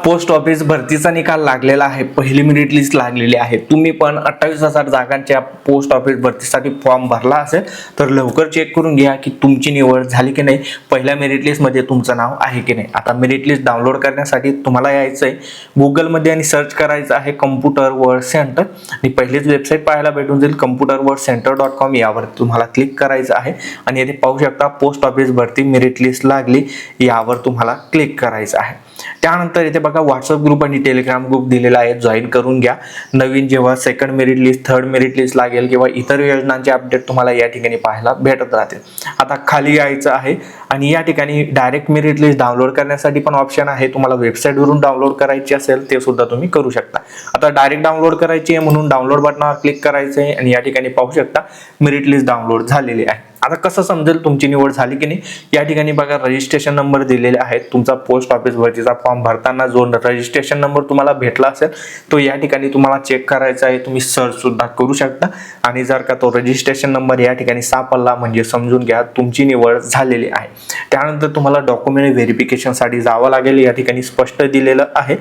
Post office भरतीचा निकाल लागलेला आहे। पहिली मेरिट लिस्ट लागलेली आहे। तुम्ही पण 28,000 जागांच्या पोस्ट ऑफिस भरतीसाठी फॉर्म भरला असेल तर लवकर चेक करून घ्या की तुमची निवड झाली की नाही, पहिल्या मेरिट लिस्ट मध्ये तुमचं नाव आहे की नाही। आता मेरिट लिस्ट डाउनलोड करण्यासाठी तुम्हाला यायचं आहे गुगल मध्ये आणि सर्च करायचं आहे कम्प्युटर वर्ल्ड सेंटर आणि पहिलीच वेबसाईट पाहायला भेटून जाईल computerworldcenter.com। यावर तुम्हाला क्लिक करायचं आहे आणि येथे पाहू शकता पोस्ट ऑफिस भरती मेरिट लिस्ट लागली, यावर तुम्हाला क्लिक करायचं आहे। त्यानंतर इथे बघा व्हॉट्सअप ग्रुप आणि टेलिग्राम ग्रुप दिलेला आहे, जॉईन करून घ्या। नवीन जेव्हा second merit list, third merit list लागेल किंवा इतर योजनांचे अपडेट तुम्हाला या ठिकाणी पाहायला भेटत राहतील। आता खाली यायचं आहे आणि या ठिकाणी डायरेक्ट मेरिट लिस्ट डाउनलोड करण्यासाठी पण ऑप्शन आहे। तुम्हाला वेबसाईट वरून डाउनलोड करायची असेल ते सुद्धा तुम्ही करू शकता। आता डायरेक्ट डाउनलोड करायची आहे म्हणून डाउनलोड बटनावर क्लिक करायचं आहे आणि या ठिकाणी पाहू शकता मेरिट लिस्ट डाउनलोड झालेली आहे। आता कसं समजेल तुमची निवड झाली की नाही, या ठिकाणी बघा रजिस्ट्रेशन नंबर दिलेले आहेत। तुमचा पोस्ट ऑफिस भरतीचा फॉर्म भरताना जो रजिस्ट्रेशन नंबर तुम्हाला भेटला असेल तो या ठिकाणी तुम्हाला चेक करायचा आहे। तुम्ही सर्च सुद्धा करू शकता आणि जर का तो रजिस्ट्रेशन नंबर या ठिकाणी सापडला म्हणजे समजून घ्या तुमची निवड झालेली आहे। त्यानंतर तुम्हाला डॉक्युमेंट व्हेरिफिकेशन साठी जावं लागेल, या ठिकाणी स्पष्ट दिलेलं आहे।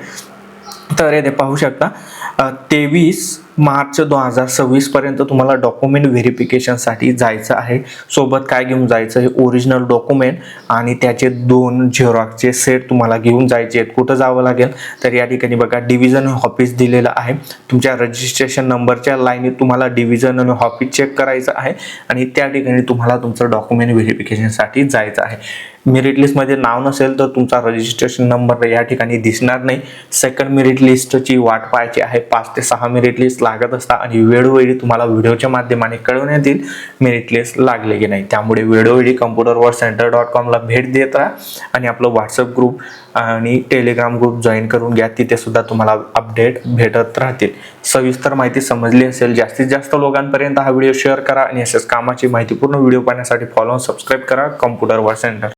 तर येथे पाहू शकता 23 मार्च 2026 पर्यंत तुम्हाला डॉक्युमेंट व्हेरिफिकेशन साठी जायचं आहे। सोबत काय घेऊन जायचं आहे, ओरिजिनल डॉक्युमेंट आणि त्याचे 2 झेरॉक्सचे सेट तुम्हाला घेऊन जायचे आहेत। कुठं जावं लागेल तर या ठिकाणी बघा डिव्हिजन ऑफिस दिलेलं आहे। तुमच्या रजिस्ट्रेशन नंबरच्या लाईनीत तुम्हाला डिव्हिजन आणि ऑफिस चेक करायचं आहे आणि त्या ठिकाणी तुम्हाला तुमचं डॉक्युमेंट व्हेरिफिकेशन साठी जायचं आहे। मेरिट लिस्ट मध्ये नाव नसेल तर तुमचा रजिस्ट्रेशन नंबर या ठिकाणी दिसणार नाही। सेकंड मेरिट लिस्टची वाट पाहायची आहे। 5 ते 6 मेरिट लिस्ट लागत असतात आणि वेळोवेळी तुम्हाला व्हिडिओच्या माध्यमाने कळवण्यात येईल मेरिट लिस्ट लागले की नाही। त्यामुळे वेळोवेळी computerworldcenter.com ला भेट देत राहा आणि आपलं व्हॉट्सअप ग्रुप आणि टेलिग्राम ग्रुप जॉईन करून घ्या, तिथे सुद्धा तुम्हाला अपडेट भेटत राहतील। सविस्तर माहिती समजली असेल, जास्तीत जास्त लोकांपर्यंत हा व्हिडिओ शेअर करा आणि अशाच कामाची माहितीपूर्ण व्हिडिओ पाहण्यासाठी फॉलो सबस्क्राईब करा कम्प्युटर वर्ल्ड सेंटर।